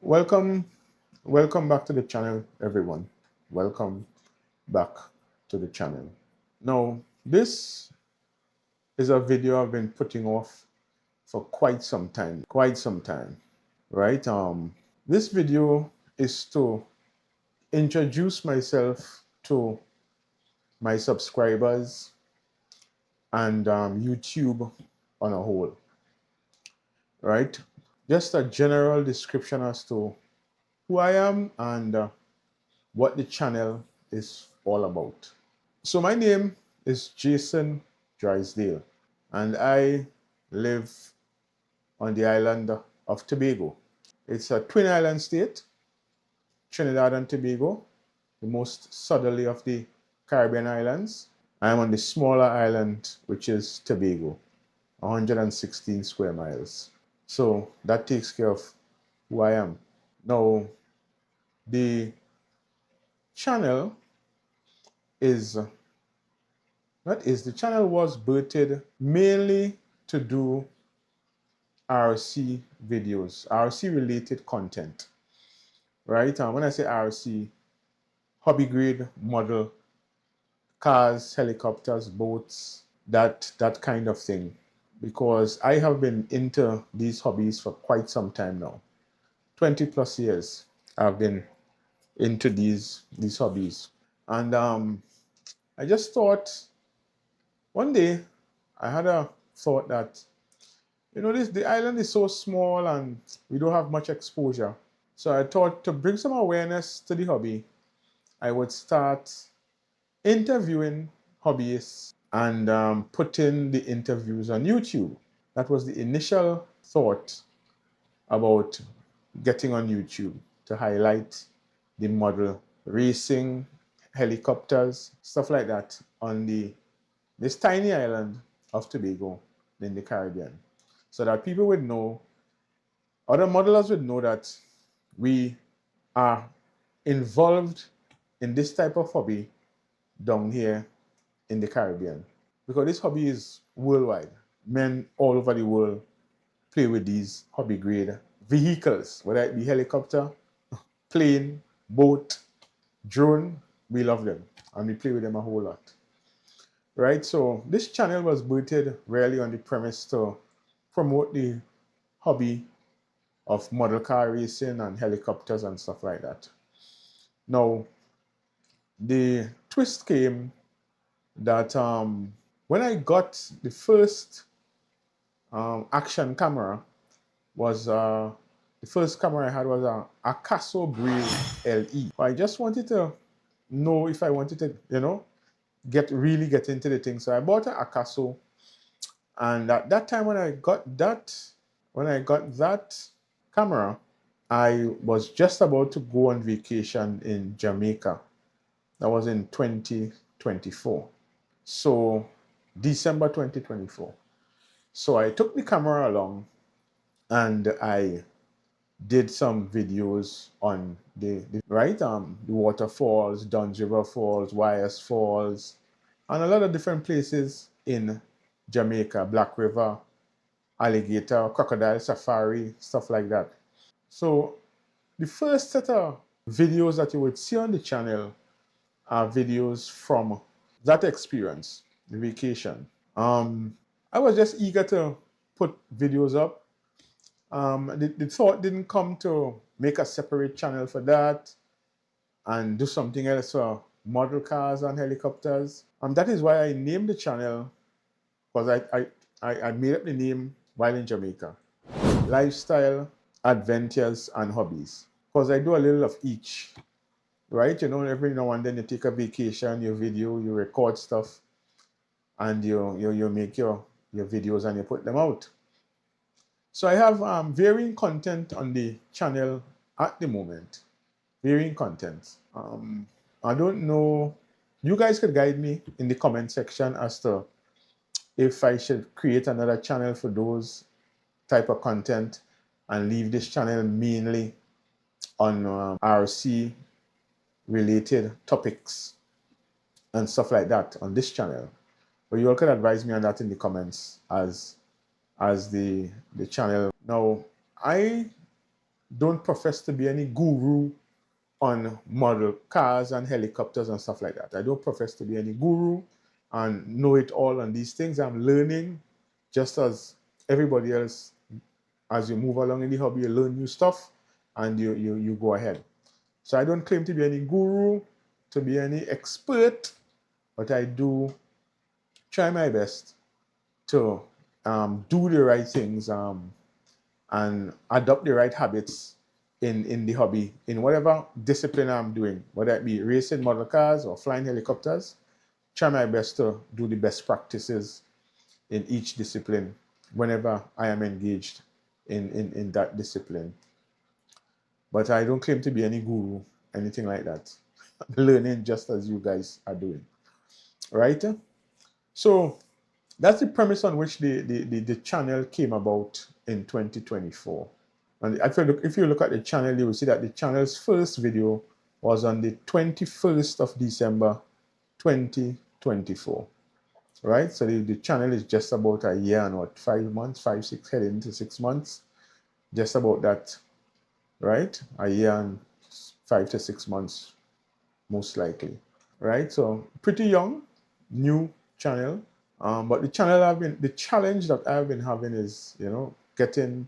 Welcome, welcome back to the channel, everyone. Welcome back to the channel. Now, this is a video I've been putting off for quite some time, right? This video is to introduce myself to my subscribers and YouTube on a whole, right? Just a general description as to who I am and what the channel is all about. So my name is Jason Drysdale, and I live on the island of Tobago. It's a twin island state, Trinidad and Tobago, the most southerly of the Caribbean islands. I'm on the smaller island, which is Tobago, 116 square miles. So that takes care of who I am. Now, the channel is the channel was birthed mainly to do RC videos, RC related content, right? And when I say RC, hobby grade model cars, helicopters, boats, that kind of thing. Because I have been into these hobbies for quite some time now. 20 plus years I've been into these hobbies. And I just thought one day I had a thought that the island is so small and we don't have much exposure. So I thought to bring some awareness to the hobby, I would start interviewing hobbyists and putting the interviews on YouTube. That was the initial thought about getting on YouTube, to highlight the model racing, helicopters, stuff like that on this tiny island of Tobago in the Caribbean, so that people would know, other modelers would know that we are involved in this type of hobby down here in the Caribbean. Because this hobby is worldwide. Men all over the world play with these hobby grade vehicles, whether it be helicopter, plane, boat, drone. We love them and we play with them a whole lot. Right? So this channel was birthed really on the premise to promote the hobby of model car racing and helicopters and stuff like that. Now, the twist came that when I got the first action camera, was the first camera I had was a Acaso Brave LE. I just wanted to know if I wanted to, really get into the thing. So I bought an Acaso, and at that time when I got that camera, I was just about to go on vacation in Jamaica. That was in 2024. So December 2024. So I took the camera along and I did some videos on the waterfalls, Duns River Falls, Wyas Falls, and a lot of different places in Jamaica, Black River, alligator, crocodile safari, stuff like that. So the first set of videos that you would see on the channel are videos from that experience, the vacation. I was just eager to put videos up. The thought didn't come to make a separate channel for that and do something else for model cars and helicopters. That is why I named the channel, because I made up the name while in Jamaica. Lifestyle, Adventures, and Hobbies. Because I do a little of each, right? Every now and then you take a vacation, you video, you record stuff, and you make your videos and you put them out. So I have varying content on the channel at the moment. Varying content. I don't know. You guys could guide me in the comment section as to if I should create another channel for those type of content and leave this channel mainly on RC related topics and stuff like that on this channel. But you all could advise me on that in the comments as the channel. Now, I don't profess to be any guru on model cars and helicopters and stuff like that. I don't profess to be any guru and know it all on these things. I'm learning just as everybody else. As you move along in the hobby, you learn new stuff and you go ahead. So I don't claim to be any guru, to be any expert, but I do try my best to do the right things and adopt the right habits in the hobby, in whatever discipline I'm doing, whether it be racing model cars or flying helicopters. Try my best to do the best practices in each discipline whenever I am engaged in that discipline. But I don't claim to be any guru, anything like that. I'm learning just as you guys are doing. Right? So that's the premise on which the channel came about in 2024. And if you look at the channel, you will see that the channel's first video was on the 21st of December 2024. Right? So the channel is just about a year and what, 5 months, 5, 6, heading into 6 months. Just about that, right? A year and 5 to 6 months, most likely. Right? So pretty young, new channel. But the challenge that I've been having is, getting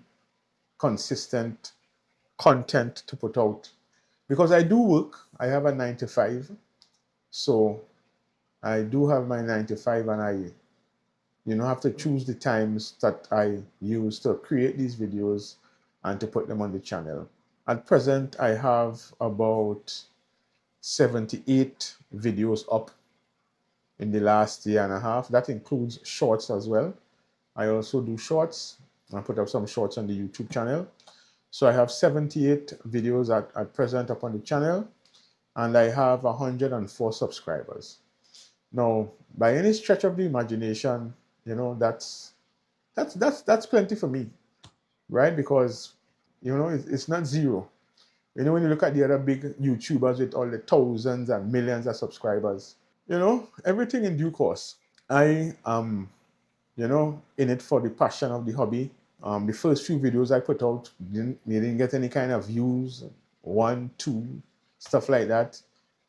consistent content to put out. Because I do work, I have a 9 to 5. So I do have my 9 to 5 and I have to choose the times that I use to create these videos and to put them on the channel. At present, I have about 78 videos up in the last year and a half. That includes shorts as well. I also do shorts. I put up some shorts on the YouTube channel. So I have 78 videos at present up on the channel, and I have 104 subscribers. Now, by any stretch of the imagination, that's plenty for me, right? Because it's not zero. When you look at the other big YouTubers with all the thousands and millions of subscribers, everything in due course. I am, in it for the passion of the hobby. The first few videos I put out didn't get any kind of views, 1, 2, stuff like that.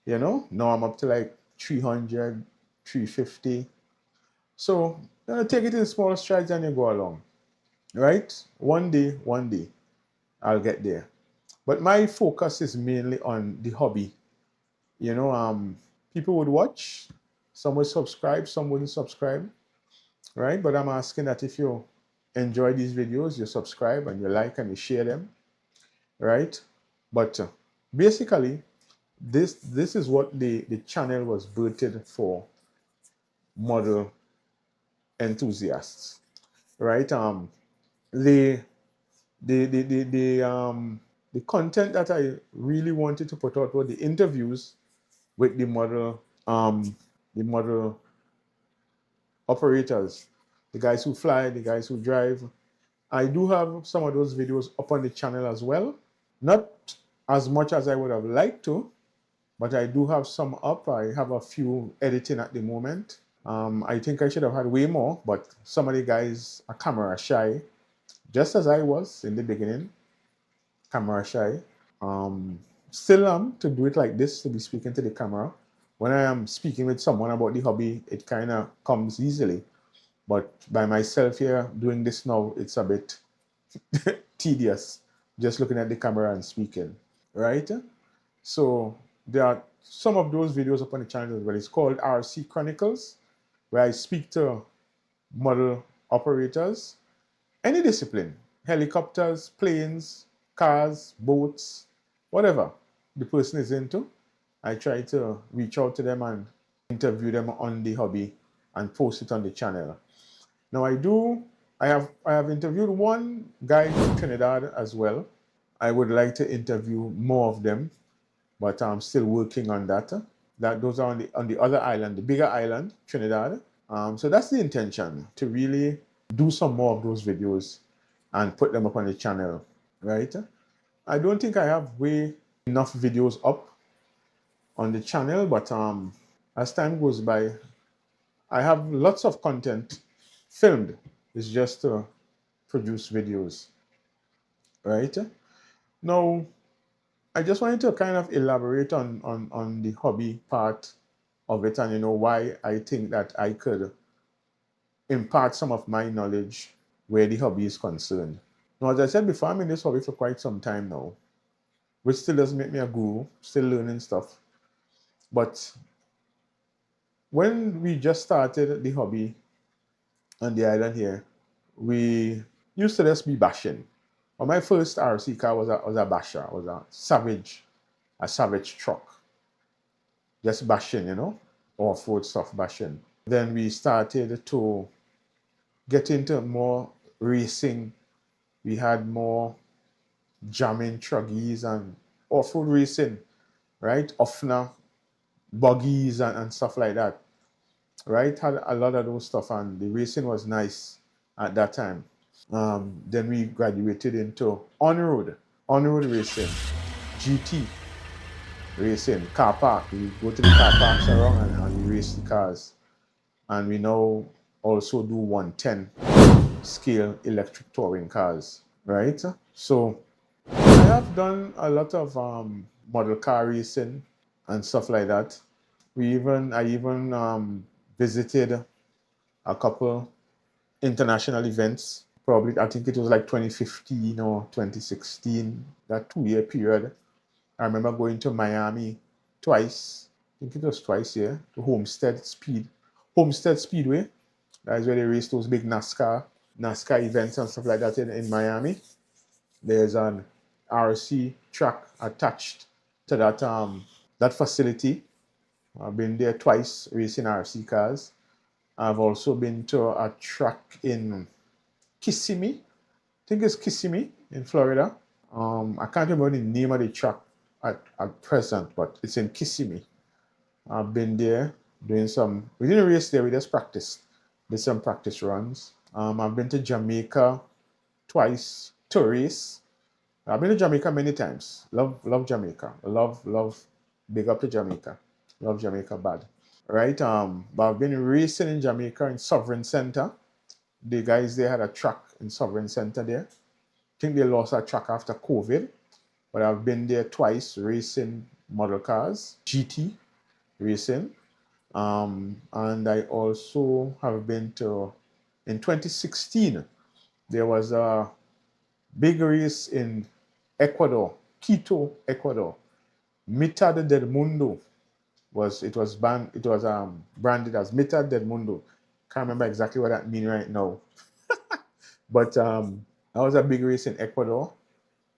Now I'm up to like 300, 350. So take it in small strides and you go along, right? One day, I'll get there. But my focus is mainly on the hobby. People would watch, some would subscribe, some wouldn't subscribe, right? But I'm asking that if you enjoy these videos, you subscribe and you like and you share them, right? But basically, this is what the channel was birthed for: model enthusiasts, right? The content that I really wanted to put out were the interviews with the model operators, the guys who fly, the guys who drive. I do have some of those videos up on the channel as well. Not as much as I would have liked to, but I do have some up. I have a few editing at the moment. I think I should have had way more, but some of the guys are camera shy, just as I was in the beginning, camera shy. Still am to do it like this, to be speaking to the camera. When I am speaking with someone about the hobby, it kind of comes easily. But by myself here doing this now, it's a bit tedious, just looking at the camera and speaking, right? So there are some of those videos up on the channel as well. It's called RC Chronicles, where I speak to model operators, any discipline, helicopters, planes, cars, boats, whatever the person is into. I try to reach out to them and interview them on the hobby and post it on the channel. Now I have interviewed one guy from Trinidad as well. I would like to interview more of them, but I'm still working on that. Those are on the other island, the bigger island, Trinidad. So that's the intention, to really do some more of those videos and put them up on the channel, right? I don't think I have enough videos up on the channel, but as time goes by, I have lots of content filmed. It's just to produce videos, right? Now, I just wanted to kind of elaborate on the hobby part of it, and why I think that I could impart some of my knowledge where the hobby is concerned. Now, as I said before, I'm in this hobby for quite some time now, which still doesn't make me a guru, still learning stuff. But when we just started the hobby on the island here, we used to just be bashing. Well, my first RC car was a basher, was a savage truck, just bashing, off-road stuff bashing. Then we started to get into more racing. We had more jamming truggies and off-road racing, right? Offner, buggies and stuff like that, right? Had a lot of those stuff, and the racing was nice at that time. Then we graduated into on-road racing, GT racing, car park. We go to the car parks around and we race the cars. And we now also do 110 scale electric touring cars, right? So I have done a lot of model car racing and stuff like that. I even visited a couple international events. Probably, I think it was like 2015 or 2016, that 2 year period. I remember going to Miami twice. I think it was twice, yeah, to Homestead Speedway. That is where they race those big NASCAR events and stuff like that in Miami. There's an RC track attached to that facility. I've been there twice racing RC cars. I've also been to a track in Kissimmee. I think it's Kissimmee in Florida. I can't remember the name of the track at present, but it's in Kissimmee. I've been there we didn't race there, we just practiced. Did some practice runs. I've been to Jamaica twice to race. I've been to Jamaica many times. Love Jamaica. Love, big up to Jamaica. Love Jamaica bad. Right? But I've been racing in Jamaica in Sovereign Center. The guys there had a track in Sovereign Center there. I think they lost a track after COVID. But I've been there twice racing model cars, GT racing. And I also have been in 2016, there was a big race in Ecuador, Quito, Ecuador. Mitad del Mundo branded as Mitad del Mundo. Can't remember exactly what that means right now. But that was a big race in Ecuador.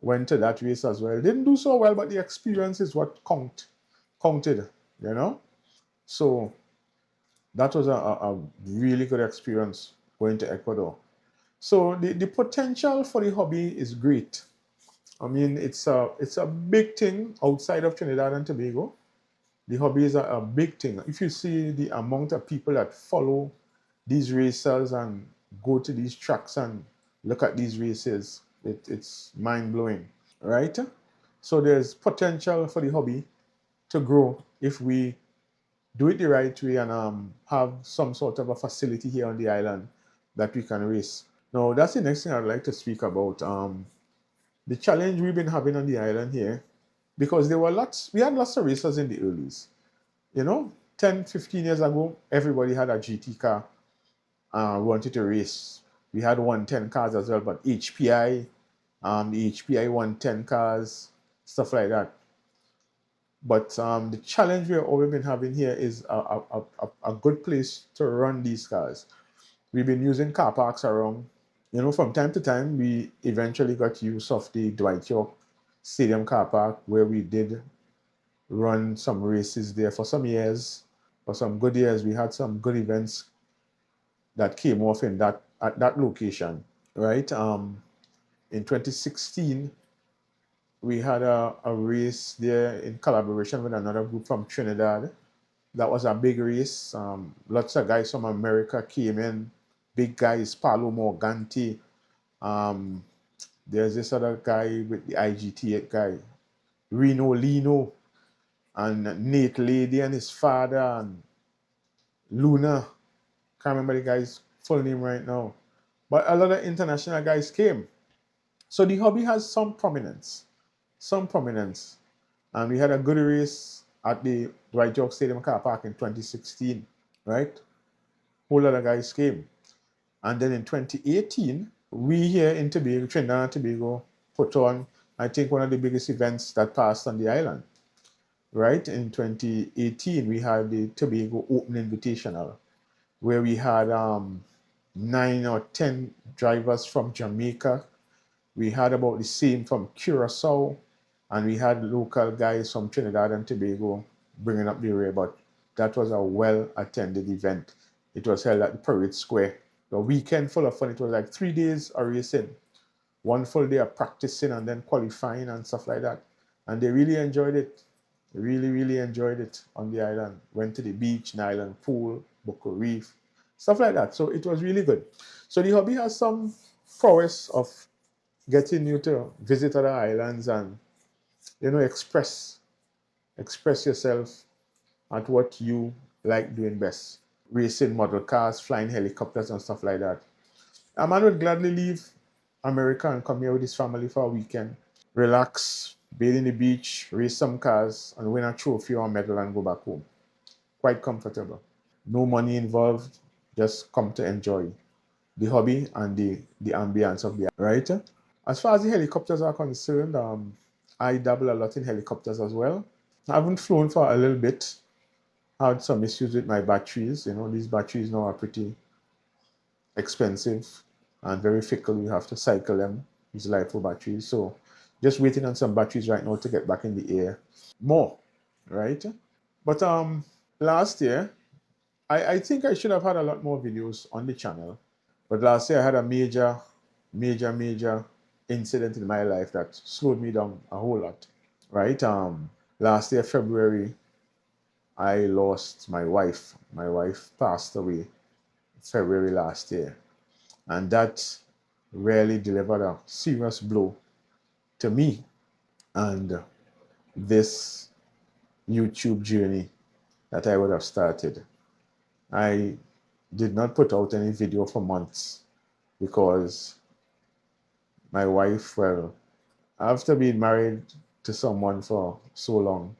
Went to that race as well. Didn't do so well, but the experience is what counted, So that was a really good experience going to Ecuador. So the potential for the hobby is great. I mean, it's a big thing outside of Trinidad and Tobago. The hobby is a big thing. If you see the amount of people that follow these racers and go to these tracks and look at these races, it's mind-blowing, right? So there's potential for the hobby to grow if we do it the right way and have some sort of a facility here on the island that we can race. Now, that's the next thing I'd like to speak about. The challenge we've been having on the island here, because we had lots of racers in the earlys. 10, 15 years ago, everybody had a GT car wanted to race. We had 110 cars as well, but HPI, the HPI 110 cars, stuff like that. But the challenge we've always been having here is a good place to run these cars. We've been using car parks around. From time to time, we eventually got use of the Dwight York Stadium car park, where we did run some races there for some years. For some good years, we had some good events that came off at that location, right? In 2016, we had a race there in collaboration with another group from Trinidad. That was a big race. Lots of guys from America came in. Big guys, Paolo Morganti. There's this other guy with the IGT8 guy, Reno Lino, and Nate Lady and his father, and Luna. Can't remember the guy's full name right now. But a lot of international guys came. So the hobby has some prominence. some prominence. And we had a good race at the Dwight York Stadium car park in 2016, right? Whole lot of guys came. And then in 2018, we here in Tobago, Trinidad and Tobago, put on, I think, one of the biggest events that passed on the island, right? In 2018, we had the Tobago Open Invitational, where we had 9 or 10 drivers from Jamaica. We had about the same from Curacao, and we had local guys from Trinidad and Tobago bringing up the rear, but that was a well-attended event. It was held at the Parade Square. The weekend full of fun. It was like 3 days of racing, one full day of practicing and then qualifying and stuff like that. And they really enjoyed it. Really, really enjoyed it on the island. Went to the beach, an island pool, Buckle Reef, stuff like that. So it was really good. So the hobby has some prowess of getting you to visit other islands and, you know, express yourself at what you like doing best. Racing model cars, flying helicopters and stuff like that. A man would gladly leave America and come here with his family for a weekend, relax, bathe in the beach, race some cars, and win a trophy or medal and go back home. Quite comfortable. No money involved, just come to enjoy the hobby and the ambience of the right. As far as the helicopters are concerned, I dabble a lot in helicopters as well. I haven't flown for a little bit. I had some issues with my batteries. You know, these batteries now are pretty expensive and very fickle. You have to cycle them. These LiPo batteries. So just waiting on some batteries right now to get back in the air more, right? But last year, I think I should have had a lot more videos on the channel. But last year I had a major incident in my life that slowed me down a whole lot, right? Last year, February, I lost my wife. My wife passed away February last year. And that really delivered a serious blow to me and this YouTube journey that I would have started. I did not put out any video for months because my wife, well, after being married to someone for so long,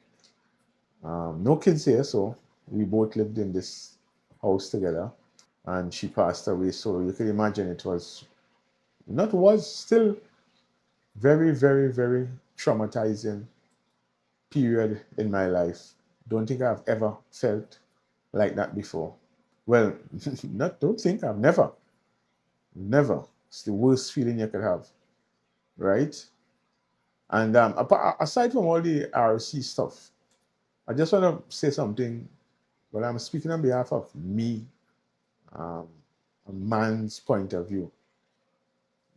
no kids here, so we both lived in this house together, and she passed away. So you can imagine it was still very traumatizing period in my life. Don't think I've ever felt like that before. Well, don't think I've never. It's the worst feeling you could have, right? And aside from all the RC stuff, I just want to say something. Well, I'm speaking on behalf of me, a man's point of view.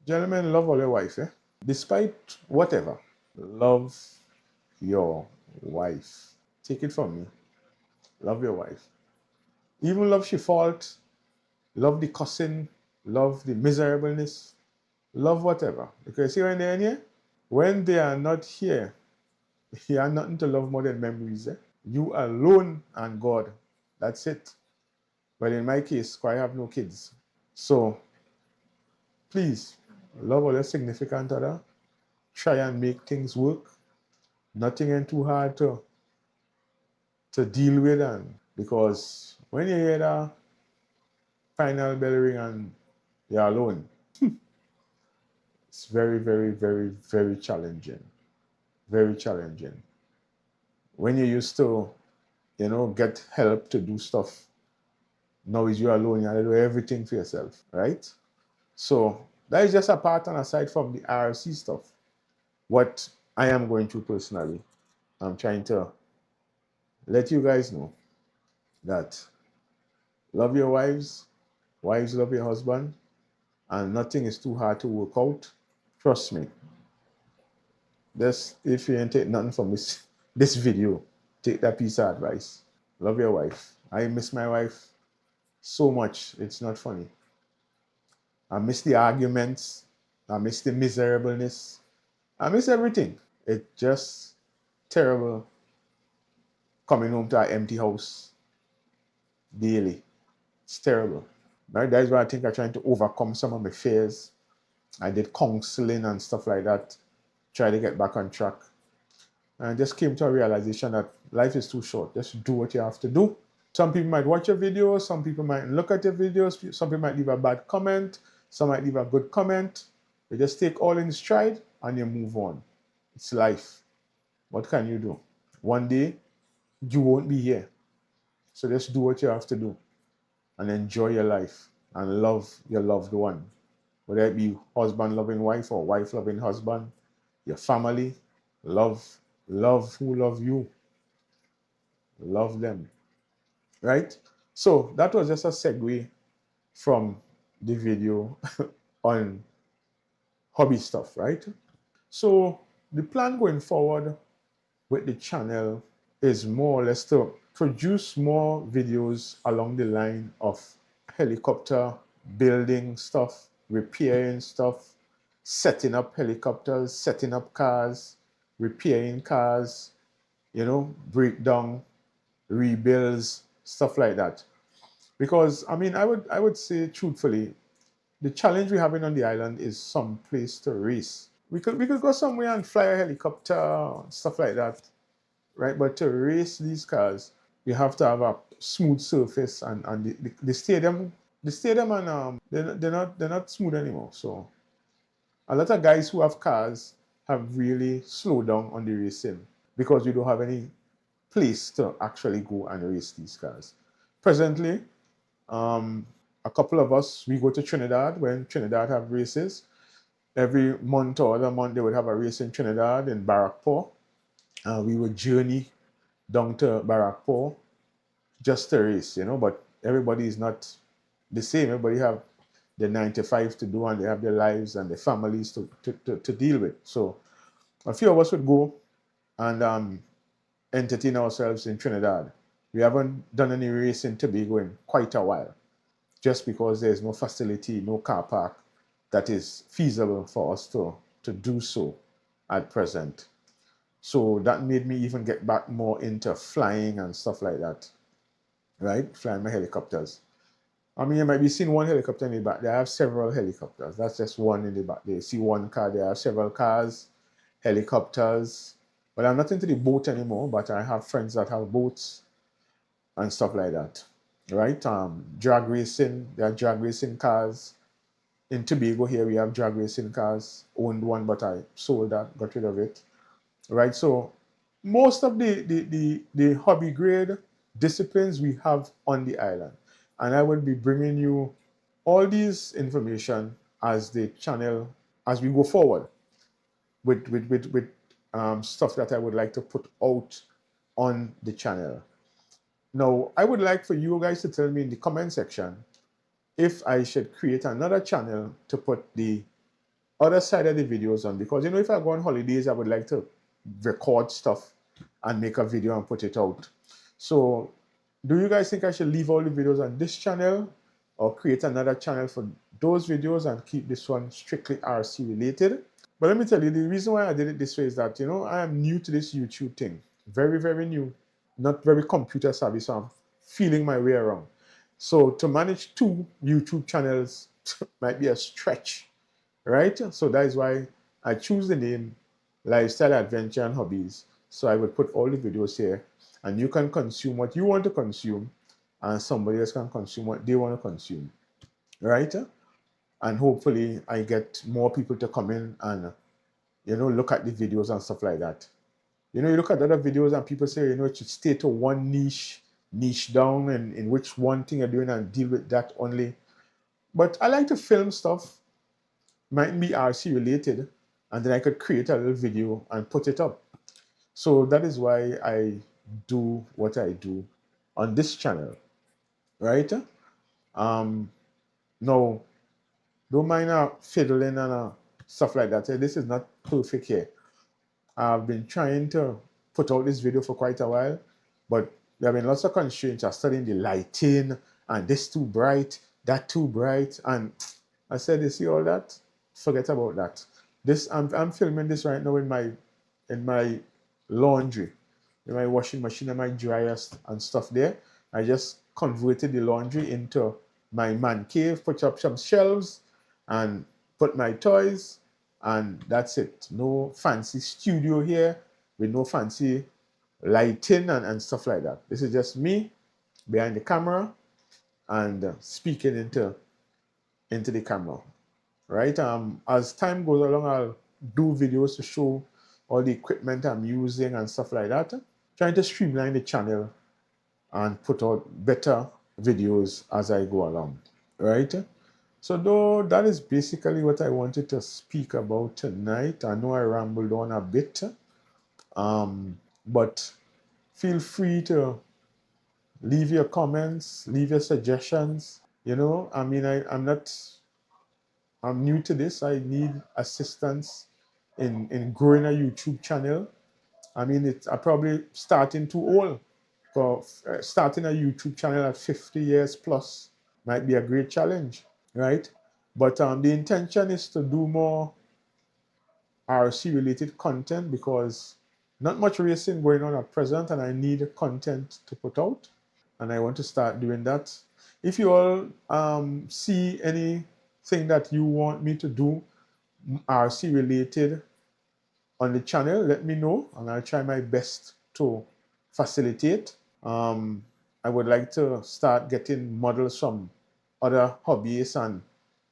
Gentlemen, love all your wife, eh? Despite whatever, love your wife. Take it from me. Love your wife. Even love she fault, love the cussing, love the miserableness, love whatever. Because see when they're in here, when they are not here, you are nothing to love more than memories. Eh? You alone and God. That's it. But in my case, I have no kids. So please, love all your significant other. Try and make things work. Nothing ain't too hard to deal with. And because when you hear the final bell ring and you're alone, it's very challenging. Very challenging. When you used to, you know, get help to do stuff, now is you alone, you have to do everything for yourself, right? So that is just a part and aside from the RC stuff. What I am going through personally, I'm trying to let you guys know that love your wives, wives love your husband, and nothing is too hard to work out. Trust me. This, if you ain't take nothing from this video, take that piece of advice. Love your wife. I miss my wife so much. It's not funny. I miss the arguments. I miss the miserableness. I miss everything. It's just terrible coming home to an empty house daily. It's terrible. Right? That is why I think I'm trying to overcome some of my fears. I did counseling and stuff like that. Try to get back on track. And I just came to a realization that life is too short. Just do what you have to do. Some people might watch your videos, some people might look at your videos, some people might leave a bad comment, some might leave a good comment. You just take all in stride and you move on. It's life. What can you do? One day, you won't be here. So just do what you have to do and enjoy your life and love your loved one. Whether it be husband loving wife or wife loving husband, your family, love who love you. Love them. Right? So that was just a segue from the video on hobby stuff, right? So the plan going forward with the channel is more or less to produce more videos along the line of helicopter building stuff, repairing stuff, setting up helicopters, setting up cars, repairing cars, breakdown, rebuilds, stuff like that. Because I mean, I would say truthfully, the challenge we're having on the island is some place to race. We could go somewhere and fly a helicopter, stuff like that, right? But to race these cars, you have to have a smooth surface, and the stadium and they're not smooth anymore. So a lot of guys who have cars have really slowed down on the racing because you don't have any place to actually go and race these cars. Presently, a couple of us, we go to Trinidad when Trinidad have races. Every month or other month, they would have a race in Trinidad in Barrackpore. We would journey down to Barrackpore just to race, but everybody is not the same. Everybody have their 9 to 5 to do, and they have their lives and their families to deal with. So a few of us would go and entertain ourselves in Trinidad. We haven't done any race in Tobago in quite a while, just because there's no facility, no car park that is feasible for us to do so at present. So that made me even get back more into flying and stuff like that, right? Flying my helicopters. I mean, you might be seeing one helicopter in the back. They have several helicopters. That's just one in the back. They see one car. They have several cars, helicopters. But I'm not into the boat anymore, but I have friends that have boats and stuff like that, right? Drag racing. There are drag racing cars. In Tobago here, we have drag racing cars. Owned one, but I sold that, got rid of it. Right, so most of the hobby grade disciplines we have on the island, and I will be bringing you all these information as the channel, as we go forward with stuff that I would like to put out on the channel. Now, I would like for you guys to tell me in the comment section if I should create another channel to put the other side of the videos on, because if I go on holidays, I would like to record stuff and make a video and put it out. So do you guys think I should leave all the videos on this channel or create another channel for those videos and keep this one strictly RC related? But let me tell you, the reason why I did it this way is that, I am new to this YouTube thing. Very, very new. Not very computer savvy, so I'm feeling my way around. So to manage 2 YouTube channels might be a stretch, right? So that is why I choose the name Lifestyle, Adventure, and Hobbies. So I would put all the videos here, and you can consume what you want to consume, and somebody else can consume what they want to consume, right? And hopefully I get more people to come in and, look at the videos and stuff like that. You look at other videos and people say, it should stay to one niche down, and in which one thing you're doing and deal with that only. But I like to film stuff, might be RC related, and then I could create a little video and put it up. So that is why I do what I do on this channel, right? No, don't mind fiddling and stuff like that. This is not perfect here. I've been trying to put out this video for quite a while, but there have been lots of constraints. I'm studying the lighting, and this too bright, that too bright, and I said, you see all that? Forget about that. I'm filming this right now in my laundry, in my washing machine and my dryer and stuff there. I just converted the laundry into my man cave, put up some shelves and put my toys, and that's it. No fancy studio here. with no fancy lighting and stuff like that. This is just me behind the camera and speaking into the camera, right? As time goes along, I'll do videos to show all the equipment I'm using and stuff like that. Trying to streamline the channel and put out better videos as I go along, right? So though that is basically what I wanted to speak about tonight. I know I rambled on a bit, but feel free to leave your comments, leave your suggestions. You know, I mean, I'm new to this. I need assistance in growing a YouTube channel. I mean, I probably starting too old. For starting a YouTube channel at 50 years plus might be a great challenge, right? But the intention is to do more RC related content because not much racing going on at present and I need content to put out and I want to start doing that. If you all see anything that you want me to do RC related on the channel, let me know and I'll try my best to facilitate. I would like to start getting models from other hobbyists and,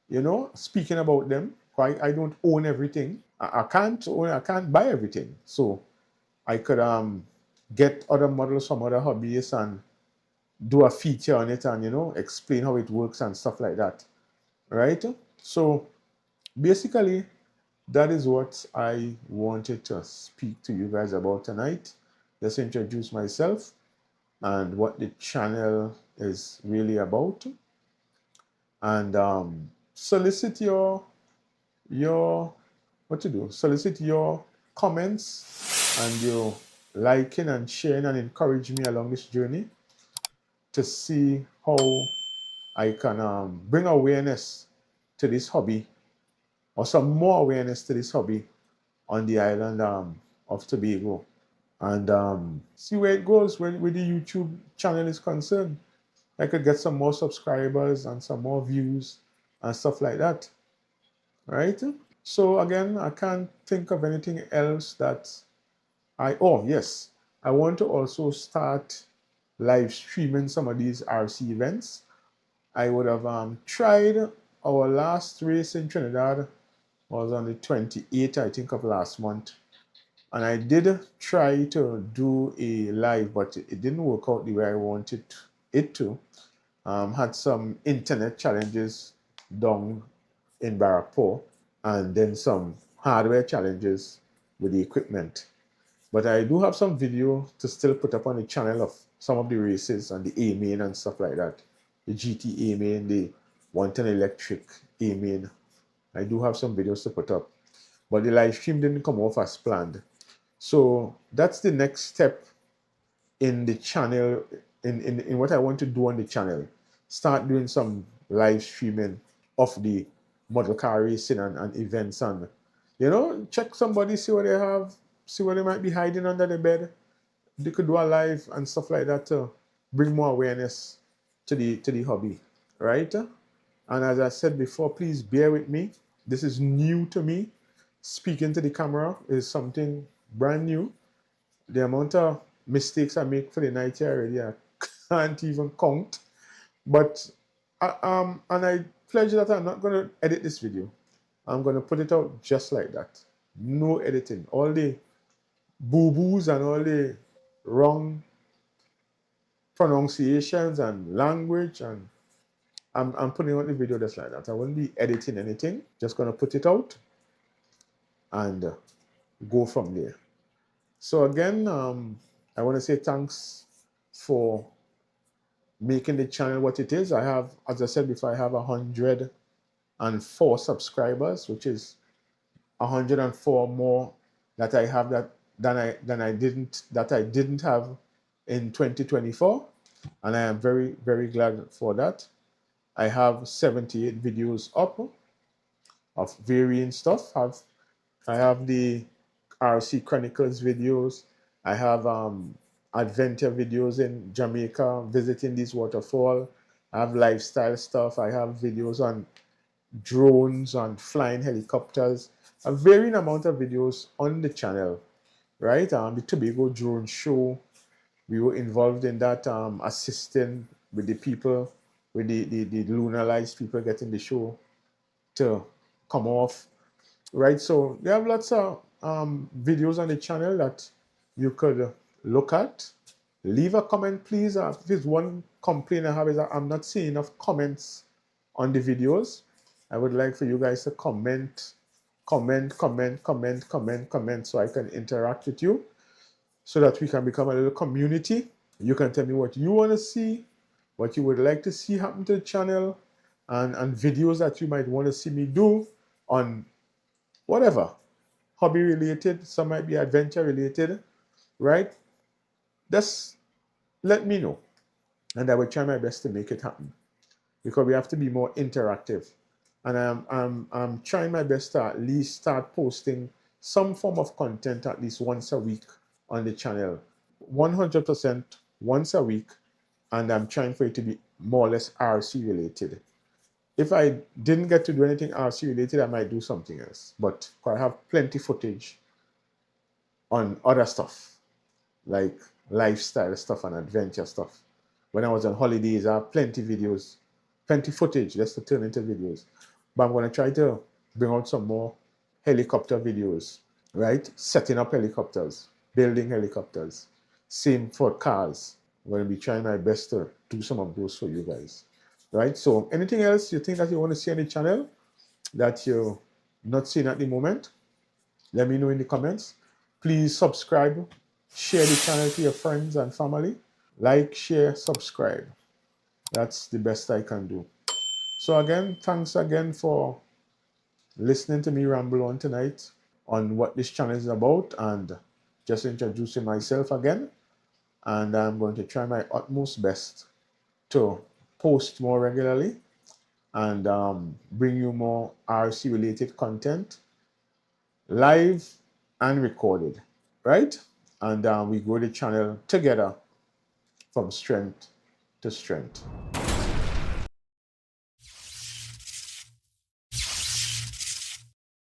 you know, speaking about them. I don't own everything. I can't buy everything. So I could get other models from other hobbyists and do a feature on it and, you know, explain how it works and stuff like that. Right? So basically, that is what I wanted to speak to you guys about tonight. Just introduce myself and what the channel is really about, and solicit your solicit your comments and your liking and sharing and encourage me along this journey to see how I can bring awareness to this hobby or some more awareness to this hobby on the island of Tobago, and see where it goes with the YouTube channel is concerned. I could get some more subscribers and some more views and stuff like that, right? So again, I can't think of anything else that oh yes, I want to also start live streaming some of these RC events. I would have tried. Our last race in Trinidad was on the 28th, I think, of last month. And I did try to do a live, but it didn't work out the way I wanted it to. Had some internet challenges down in Barrapo and then some hardware challenges with the equipment. But I do have some video to still put up on the channel of some of the races and the A-main and stuff like that. The GT A-main, the 110 electric A-main. I do have some videos to put up. But the live stream didn't come off as planned. So that's the next step in the channel, in what I want to do on the channel. Start doing some live streaming of the model car racing and events, and, you know, check somebody, see what they have, see what they might be hiding under the bed. They could do a live and stuff like that to bring more awareness to the hobby, right? And as I said before, please bear with me. This is new to me. Speaking to the camera is something brand new. The amount of mistakes I make for the night here already, I can't even count. But and I pledge that I'm not going to edit this video. I'm going to put it out just like that. No editing. All the boo-boos and all the wrong pronunciations and language, and I'm putting out the video just like that. I won't be editing anything. Just going to put it out and go from there. So again, I want to say thanks for making the channel what it is. I have, as I said before, I have 104 subscribers, which is 104 more that I have than I didn't have in 2024, and I am very, very glad for that. I have 78 videos up of varying stuff. I have the RC Chronicles videos. I have adventure videos in Jamaica, visiting this waterfall. I have lifestyle stuff. I have videos on drones, on flying helicopters. A varying amount of videos on the channel, right? The Tobago drone show, we were involved in that, assisting with the people, with the lunar lights people getting the show to come off, right? So we have lots of videos on the channel that you could look at. Leave a comment, please. If there's one complaint I have is that I'm not seeing enough comments on the videos. I would like for you guys to comment, so I can interact with you, so that we can become a little community. You can tell me what you want to see, what you would like to see happen to the channel, and videos that you might want to see me do on whatever, hobby related, some might be adventure related, right? Just let me know, and I will try my best to make it happen, because we have to be more interactive. And I'm trying my best to at least start posting some form of content at least once a week on the channel, 100% once a week, and I'm trying for it to be more or less RC related. If I didn't get to do anything RC related, I might do something else, but I have plenty footage on other stuff, like lifestyle stuff and adventure stuff. When I was on holidays, I have plenty videos, plenty footage just to turn into videos. But I'm going to try to bring out some more helicopter videos, right? Setting up helicopters, building helicopters. Same for cars. I'm going to be trying my best to do some of those for you guys, right? So anything else you think that you want to see on the channel that you're not seeing at the moment, let me know in the comments. Please subscribe, share the channel to your friends and family. Like, share, subscribe. That's the best I can do. So again, thanks again for listening to me ramble on tonight on what this channel is about, and just introducing myself again. And I'm going to try my utmost best to post more regularly and bring you more RC related content, live and recorded, right? And we grow the channel together from strength to strength.